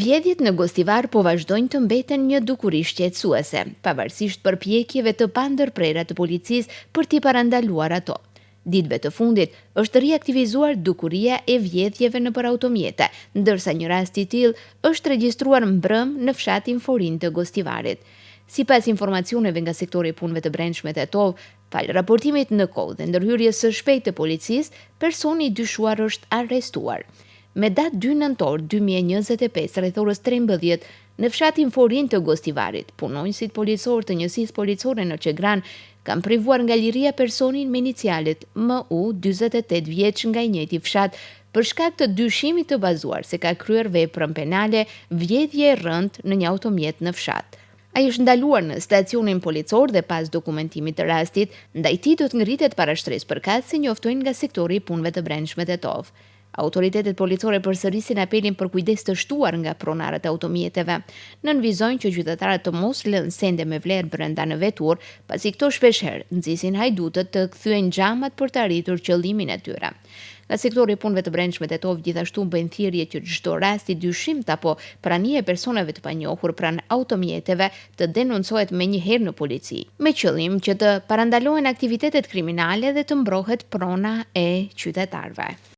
Vjedhjet në Gostivar po vazhdojnë të mbeten një dukuri shqetësuese, pavarësisht përpjekjeve të pandërprera të policisë për t'i parandaluar ato. Ditëve të fundit është riaktivizuar dukuria e vjedhjeve nëpër automjete, ndërsa një rast i tillë është regjistruar mbrëm në fshatin Forin të Gostivarit. Sipas informacioneve nga sektori i punëve të brendshme të Tov, fal raportimit në kohë dhe ndërhyrjes së shpejtë të policisë, personi i dyshuar është arrestuar. Me datë 2 nëntor 2025 rreth orës 13 në fshatin Forin të Gostivarit, punonjësit policor të njësisë policore në Çegran kanë privuar nga liria personin me inicialet MU 48 vjeç nga i njëjti fshat për shkak të dyshimit të bazuar se ka kryer veprën penale vjedhje e rënd në një automjet në fshat. Ai është ndaluar në stacionin policor dhe pas dokumentimit të rastit, ndaj tij do të ngrihet parashtresë përkatëse njoftojnë nga sektori i punëve të brendshme të Tov. Autoritetet policore përsërisin apelin për kujdes të shtuar nga pronarët e automjeteve. Nënvizojnë që qytetarët të mos lënë sende me vlerë brenda në vetur, pasi këto shpeshherë nxisin hajdutët të kthyen xhamat për të arritur qëllimin e tyre. Nga sektori i punëve të brendshme të Tov gjithashtu bëjnë thirrje që çdo rast i dyshimt apo prania e personave të panjohur pranë automjeteve të denoncohet menjëherë në polici, me qëllim që të parandalohen aktivitetet kriminale dhe të mbrohet prona e qytetarëve.